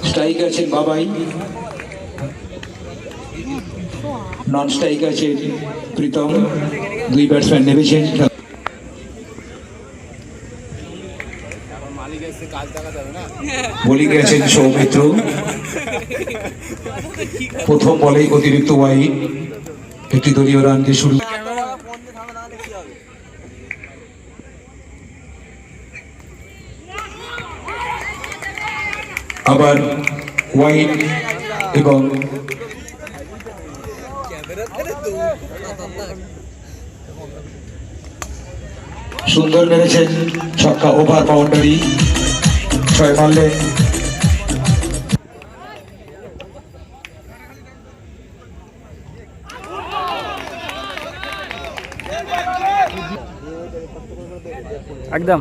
Strike আছেন বাবাই, নন strike আছে প্রীতম। দুই ব্যাটসম্যান নেমেছেন। বোলিং আছেন সৌমিত্র। প্রথম বলেই অতিরিক্ত ওয়াইড, একটি দলীয় রান দিয়ে শুরু। আবার ওয়াইড এবং সুন্দর মেরেছেন ছক্কা, ওভার বাউন্ডারি, 6 মারলে। একদম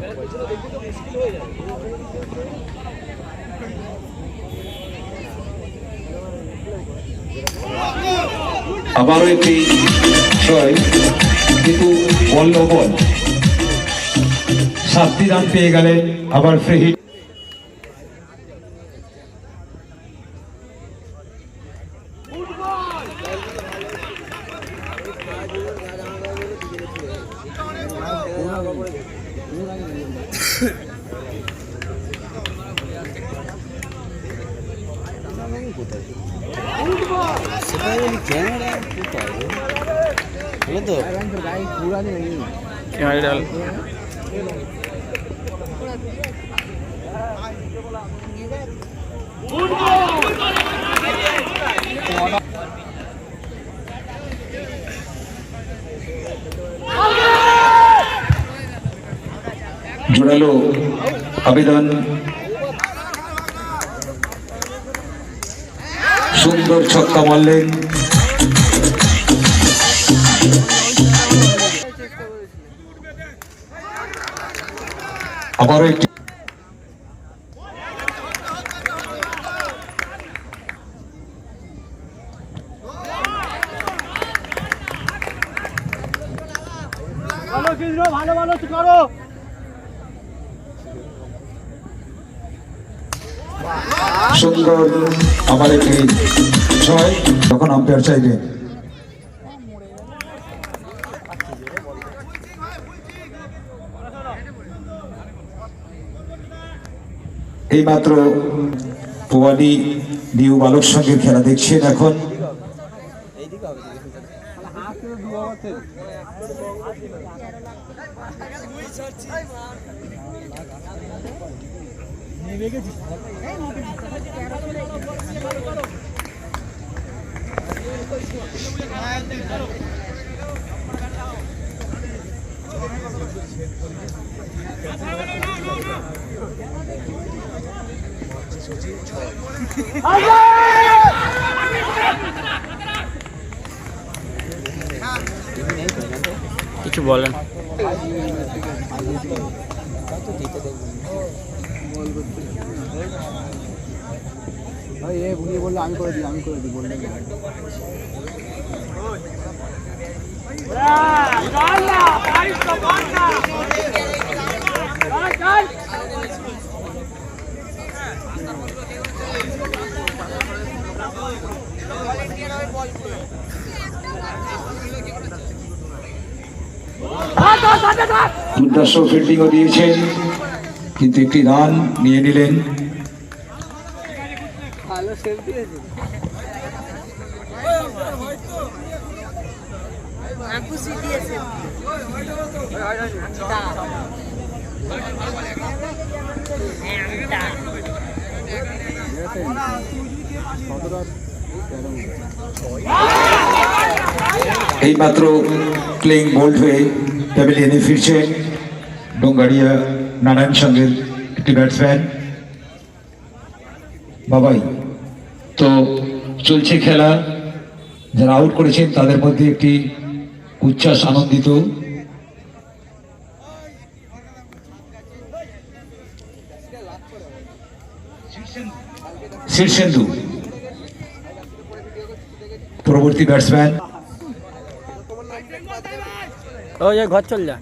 আবারও একটি ছয়, কিন্তু বল নো বল। 7টি রান পেয়ে গেলেন। আবার ফ্রি হিট। জোরালো আবেদন, সুন্দর ছক্কা মারলেন। আবারও একটি ভালো ভালো করো। সুন্দর, আবার একটি ছয়। তখন আম্পায়ার চাইবেন। এইমাত্র পোয়ালি নিউ বালক সঙ্গের খেলা দেখছেন এখন। কিছু বলেন। বললো আমি করে দিই বললে দুর্দান্ত ফিল্ডিংও দিয়েছেন, কিন্তু একটি রান নিয়ে নিলেন। ভালো সেভ দিয়েছে। এইমাত্র প্লেইং বোল্ড হয়ে প্যাভিলিয়নে ফিরছেন ডোঙ্গাড়িয়া নারায়ণ সঙ্গের একটি ব্যাটসম্যান বাবাই। তো চলছে খেলা, যারা আউট করেছেন তাদের মধ্যে একটি উচ্ছ্বাস, আনন্দিত। শীর্ষেন্দু পরবর্তী ব্যাটসম্যান। ও ঘর চল যা।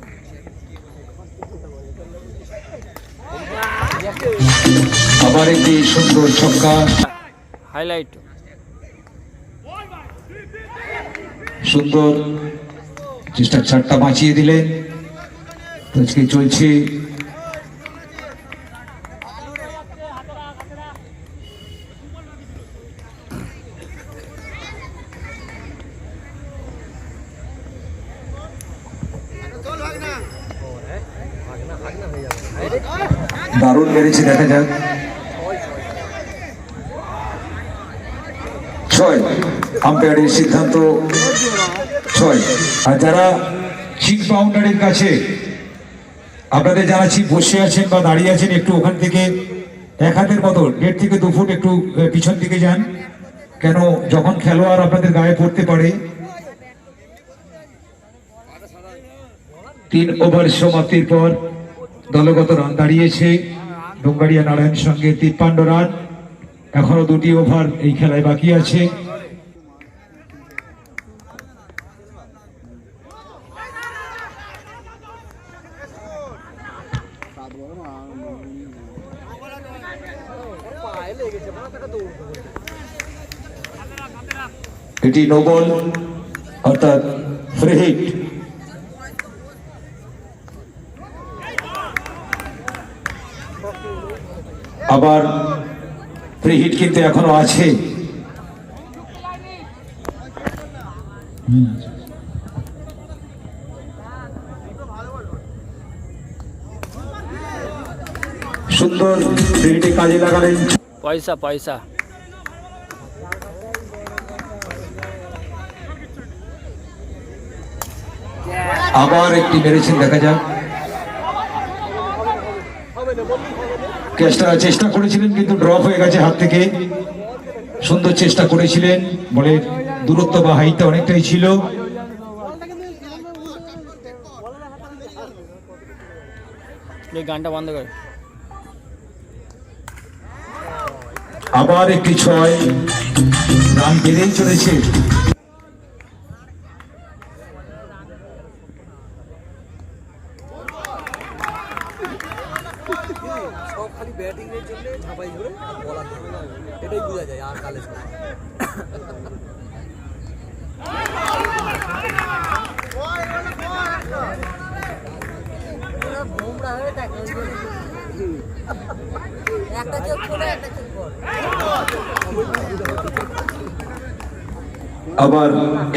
আবার একটি সুন্দর ছক্কা, হাইলাইট। সুন্দর চেষ্টা, চারটা বাঁচিয়ে দিলেন। আজকে চলছে দারুণ মেরেছে, দেখা যাক। 6, আম্পায়ারের সিদ্ধান্ত 6। আর যারা 6 বাউন্ডারির কাছে আপনাদের জানাচ্ছি, বসে আছেন বা দাঁড়িয়ে আছেন, একটু ওখান থেকে 1 হাতের মতো 1.5 থেকে 2 ফুট একটু পিছন দিকে যান, কেন যখন খেলোয়াড় আপনাদের গায়ে পড়তে পারে। 3 ওভার সমাপ্তির পর দলগত রান দাঁড়িয়েছে ডোঙ্গাড়িয়া নারায়ণ সঙ্গে 53 রান। এখনো 2টি ওভার এই খেলায় বাকি আছে। এটি নো বল, অর্থাৎ ফ্রি হিট। আবার ফ্রি হিট কিন্তু এখনো আছে। সুন্দর ফ্রি হিটে কাজে লাগালেন। পয়সা পয়সা। আবার একটি মেরেছেন, দেখা যাক। চেষ্টা করেছিলেন কিন্তু ড্রপ হয়ে গেছে হাত থেকে। সুন্দর চেষ্টা করেছিলেন, বলের দূরত্ব বা হাইটটা অনেকটাই ছিল। এই গানটা বন্ধ করে। আবার একটি 6, রান বেড়েই চলেছে। সব খালি ব্যাটিং এর জন্য ঝাঁপাই ধরে বলার জন্য, এটাই বোঝা যায়। আর কালে আবার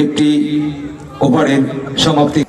একটি ওভারের সমাপ্তি।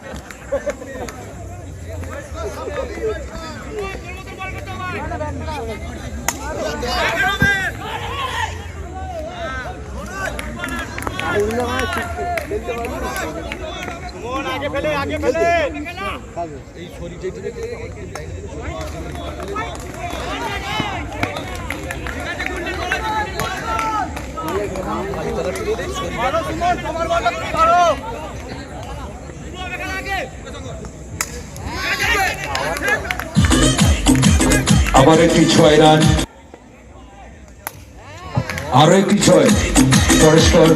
আবার একটি 6 রান, আরো একটি 6। পরস্পর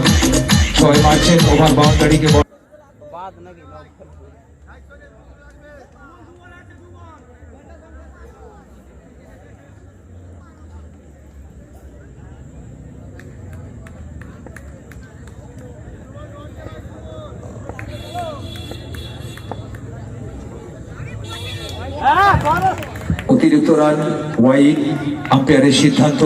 6 মারছেন, ওভার বাউন্ডারিকে বাদ নাকি অতিরিক্ত রান ওয়াইড, আম্পায়ারের সিদ্ধান্ত।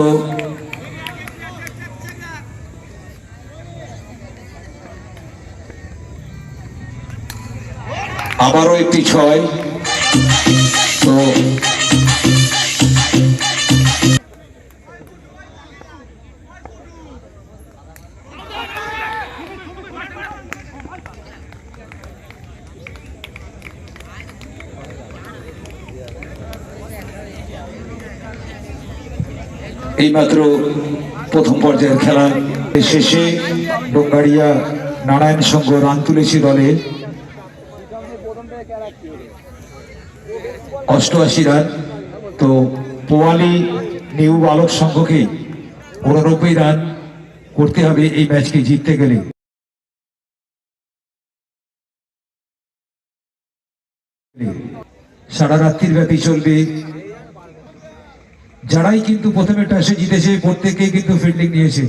আবারও একটি 6। তো এইমাত্র প্রথম পর্যায়ের খেলা শেষে ডোঙ্গাড়িয়া নারায়ণ সংঘ রান তুলেছে দলে 88 রান। তো পোয়ালি নিউ বালক সংঘকে 89 রান করতে হবে এই ম্যাচকে জিততে গেলে। সারা রাত্রির ব্যাপী চলবে যারাই কিন্তু প্রথমে টসে জিতেছে প্রত্যেকেই কিন্তু ফিল্ডিং নিয়েছে।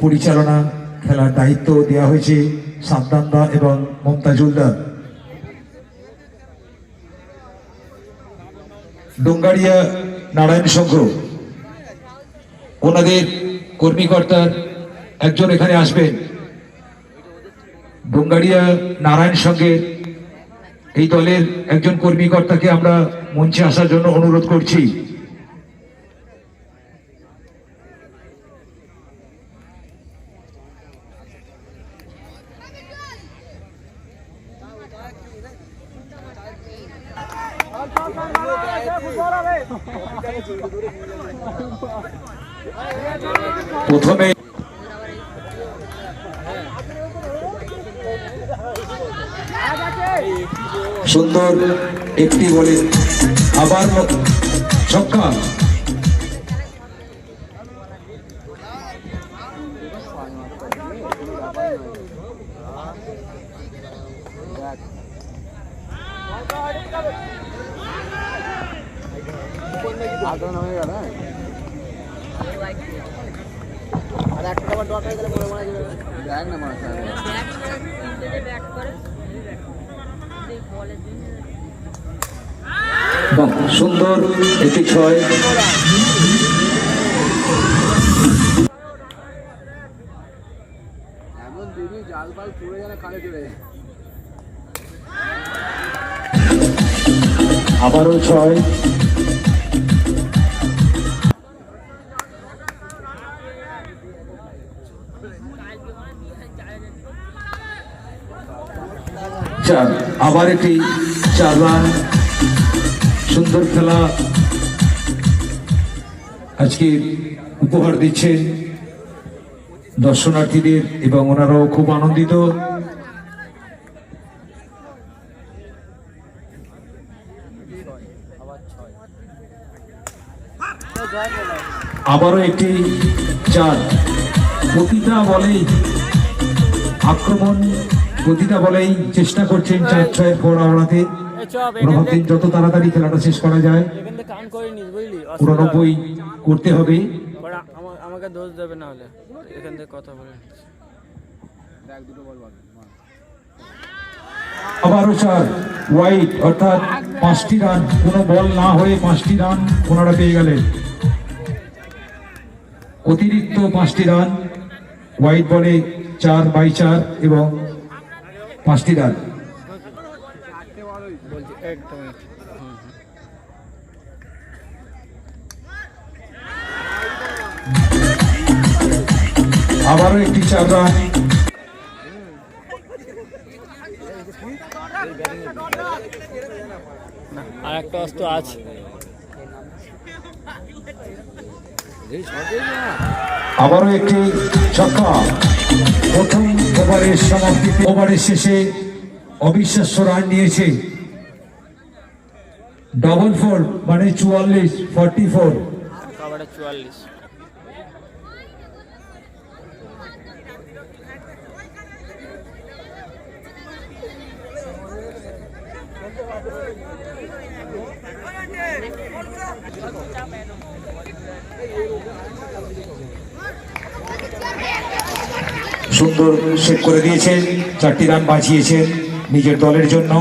পরিচালনা খেলার দায়িত্ব দেওয়া হয়েছে সাদ্দাম দা এবং মমতাজুল দা। ডোঙ্গাড়িয়া নারায়ণ সংঘ ওনাদের কর্মীকর্তার একজন এখানে আসবেন। ডোঙ্গাড়িয়া নারায়ণ সংঘের এই দলের একজন কর্মীকর্তাকে আমরা মঞ্চে আসার জন্য অনুরোধ করছি। প্রথমে সুন্দর একটি বলে আবার ছক্কা। আর একটা আবার ডট হয়ে গেলে মনে মনে দেখ না মনে হয় সুন্দর একটি ছয়। এমন দিবি জাল পাল পড়ে গেলে কালে চলে যায়। আবারও ছয়। চার, আবার একটি 4 রান। সুন্দর খেলা আজকে উপহার দিচ্ছেন দর্শনার্থীদের এবং ওনারাও খুব আনন্দিত। আবারও একটি 4। প্রতিটা বলেই আক্রমণ, প্রতিটা বলেই চেষ্টা করছেন 4-6 পর আওড়াতে। ভাবছেন যত তাড়াতাড়ি খেলাটা শেষ করা যায়। কাম করে নিস বুঝলি, 89 করতে হবে। আমাকে দোষ দেবে না হলে এখান থেকে কথা বলে দেখ দুটো বল বাকি। আবারও 4 ওয়াইড, অর্থাৎ 5টি রান। কোনো বল না হয়ে 5টি রান ওনারা পেয়ে গেলেন। অতিরিক্ত 5টি রান ওয়াইড বলে 4/4 এবং 5টি রান। আবারও একটি 4 রান। আর একটা অস্ত্র আছে। আবারও একটি ছক্কা। প্রথম ওভারের সমাপ্তিতে ওভারের শেষে অবিশ্বাস্য রান নিয়েছে। 4 মানে 44, 44। কবারে 44। সুন্দর সেট করে দিয়েছেন, 4টি রান বাঁচিয়েছেন নিজের দলের জন্য।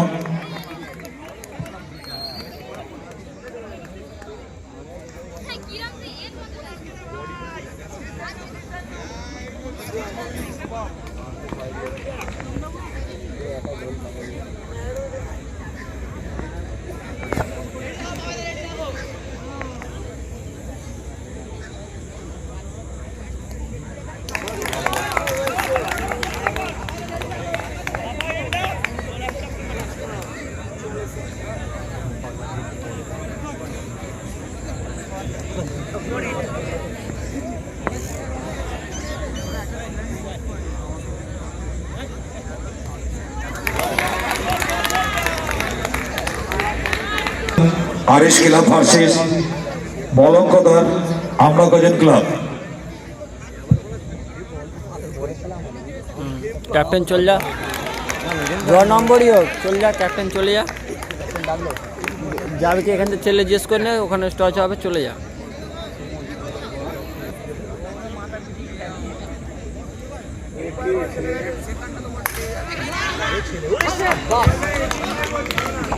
আরএস ক্লাব ভার্সেস বলঙ্কদার আমলাগঞ্জ ক্লাব। ক্যাপ্টেন চল যা, 2 নম্বরই হোক, চল যা ক্যাপ্টেন, চলে যা। যাবে কি এখান থেকে ছেলে জিজ্ঞেস করে নেয়, ওখানে স্টচ হবে, চলে যা।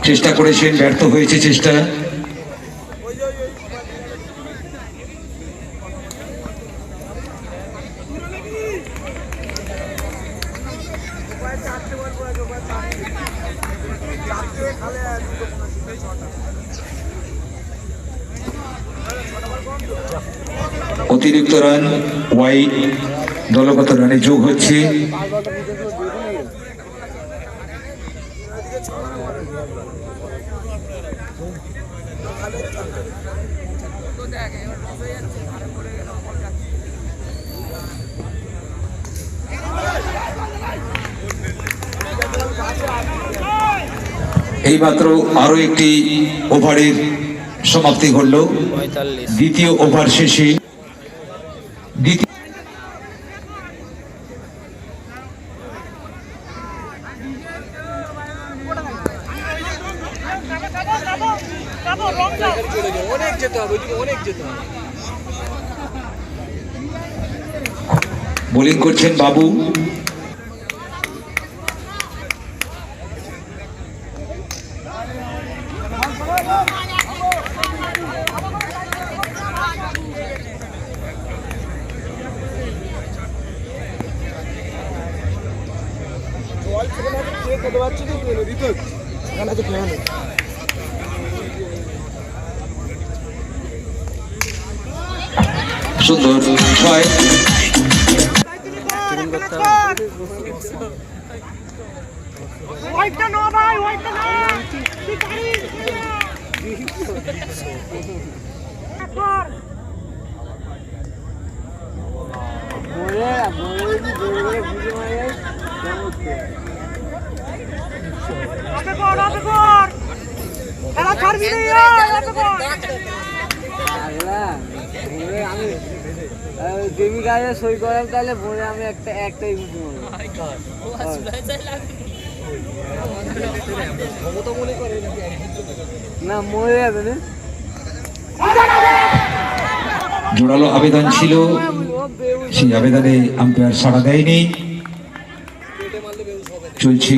চেষ্টা করেছেন, ব্যর্থ হয়েছে চেষ্টা। অতিরিক্ত রান, ওয়াইড, দলগত রানে যোগ হচ্ছে। এইমাত্র আরো একটি ওভারের সমাপ্তি ঘটল। 45। দ্বিতীয় ওভার শেষে অনেক যেতে হবে, অনেক যেতে হবে। বোলিং করছেন বাবু। সুন্দর 6। ফিল্ডিং করতে হবে। হোয়াইটটা নো ভাই, হোয়াইটটা না। খেলা ছাড়বি না, আমি গেমি গায়ে সই করাম, তাহলে বলে আমি একটাই না মরে যাবে না। জোরালো আবেদন ছিল, সেই আবেদনে আম্পায়ার সাড়া দেয়নি। চলছে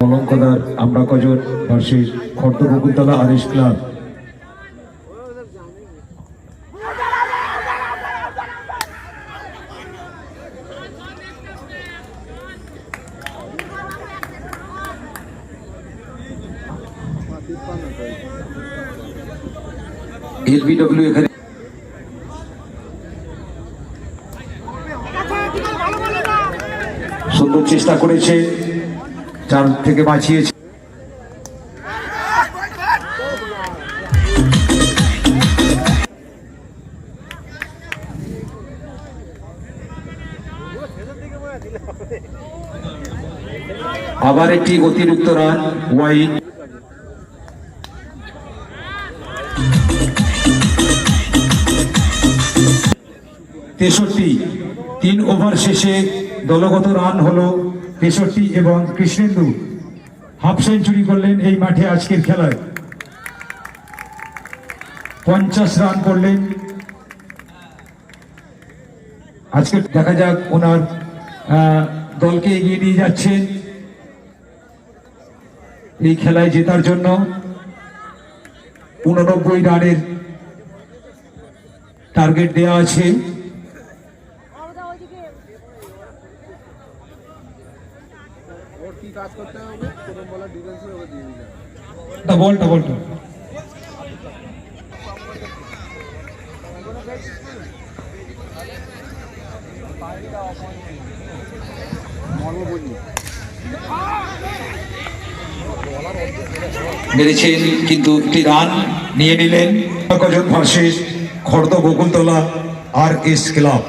অলঙ্কদার আমরা কজন versus খর্দ Bakultala RS club. LBW এখানে সুন্দর চেষ্টা করেছে, 4 থেকে বাঁচিয়েছে। আবার একটি অতিরিক্ত রান, ওয়াইড। তেষট্টি। 3 ওভার শেষে দলগত রান হলো 63 এবং কৃষ্ণেন্দু হাফ সেঞ্চুরি করলেন এই মাঠে আজকের খেলায়। 50 রান করলেন। আজকে দেখা যাক ওনার দলকে এগিয়ে নিয়ে যাচ্ছেন এই খেলায় জেতার জন্য। 89 রানের টার্গেট দেওয়া আছে। বলটা মেরেছেন, কিন্তু একটি রান নিয়ে নিলেন। কজন ভার্সেস খর্দ বকুলতলা আরএস ক্লাব।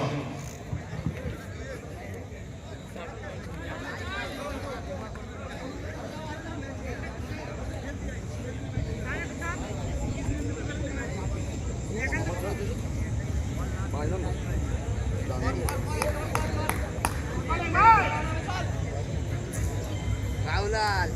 রাহুলাল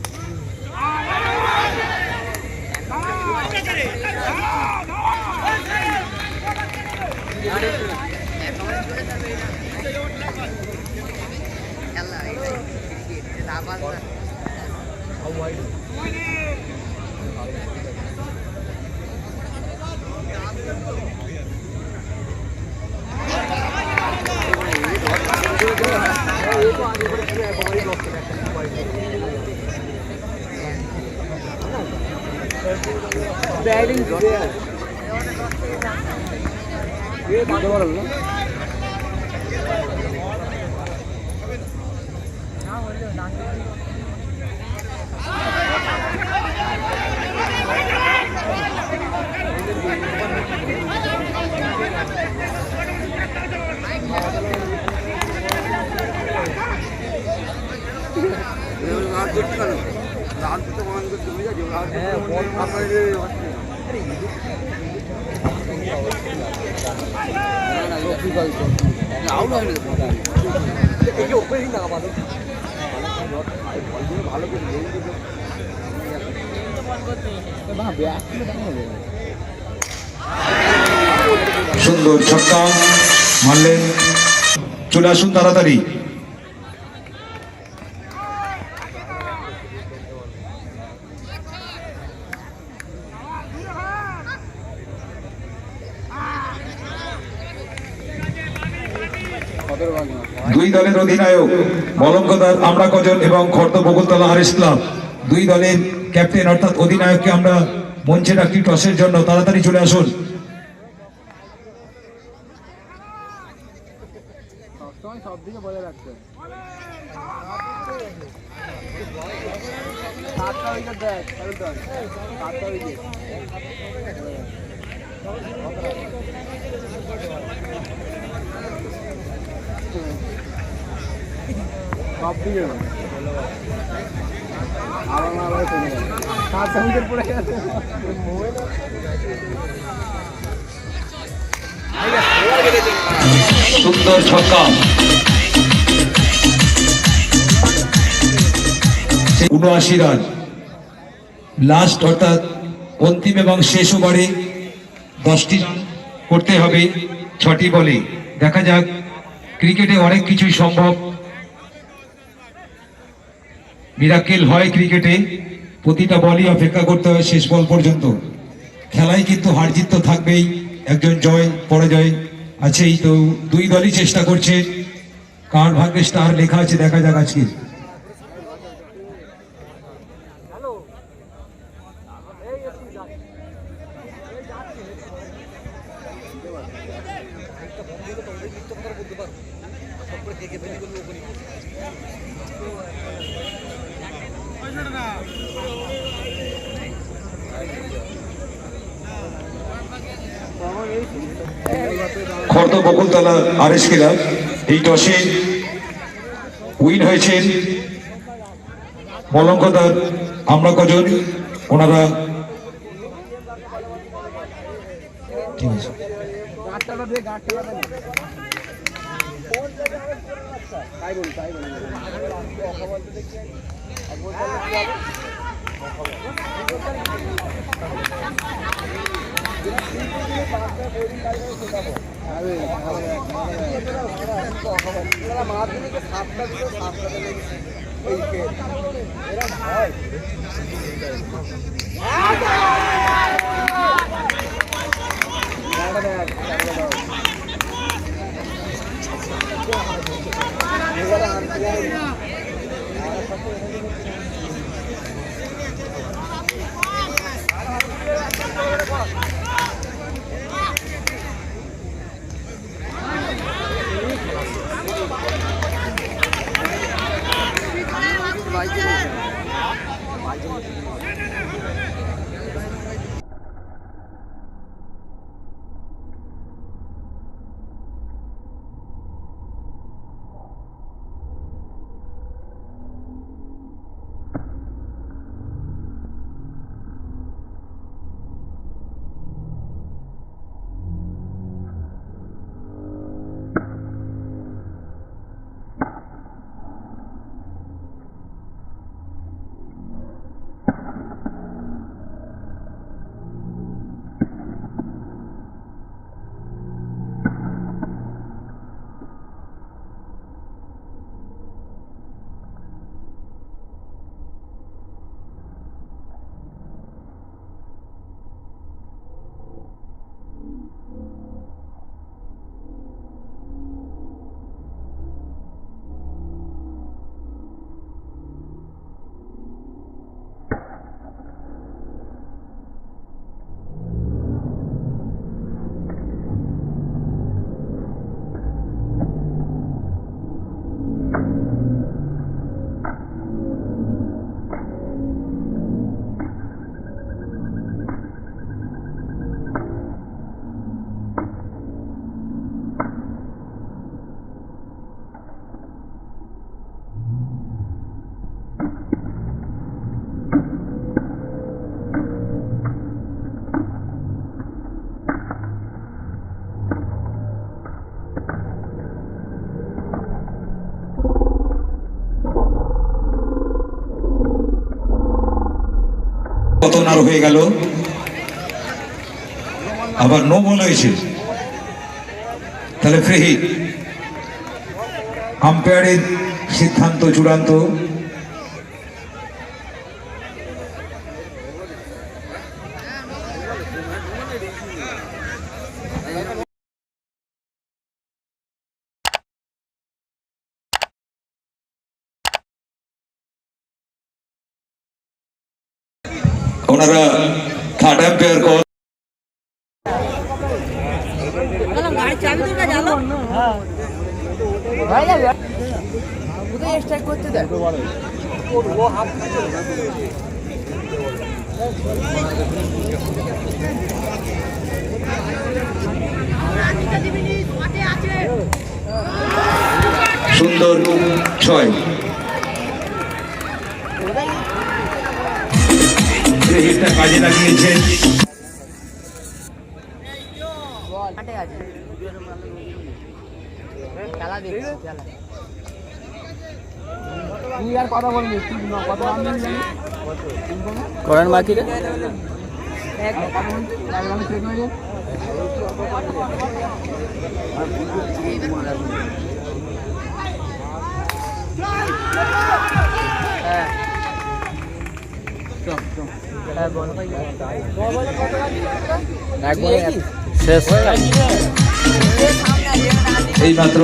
সুন্দর ছক্কা মারলেন, চলে আসুন তাড়াতাড়ি। দুই দলের অধিনায়ক মলঙ্গদার আমরা কজন এবং খর্দ বকুলতলা আরএস ক্লাব, দুই দলের ক্যাপ্টেন অর্থাৎ অধিনায়ককে আমরা মঞ্চে রাখি টসের জন্য। তাড়াতাড়ি চলে আসুন। সব দিকে বজায় রাখতে সব দিকে আবার চলে গেল 7 সেকেন্ড পড়ে গেছে। সুন্দর ছক্কা, ৭৯ রান লাস্ট অর্থাৎ অন্তিম এবং শেষ ওভারে 10টি রান করতে হবে 6টি বলে। দেখা যাক, ক্রিকেটে অনেক কিছুই সম্ভব, মিরাকেল হয় ক্রিকেটে, প্রতিটা বলই অপেক্ষা করতে হয় শেষ বল পর্যন্ত। খেলায় কিন্তু হার জিত তো থাকবেই, একজন জয় পরাজয় আছেই। তো দুই দলই চেষ্টা করছে, কার ভাগ্যে স্টার লেখা আছে দেখা যাক আজকে। খর্দ বকুলতলা আরএস ক্লাব এই টসে উইন হয়েছেন মলঙ্গদার আমরা কজন, ওনারা ঠিক আছে। পতন আর হয়ে গেল, আবার নো বল হয়েছে, তাহলে ফ্রি হিট। আম্পায়ারের সিদ্ধান্ত চূড়ান্ত। ওনারা থার্ড আম্পায়ার কল। গাড়ি চাবি তো জানো কোথায় স্ট্রাইক করতে দেয় সুন্দর 6। হিটটা কাজে লাগিয়েছেন। খেলা দেখছি খেলা করেন বাকি রে শেষ এইমাত্র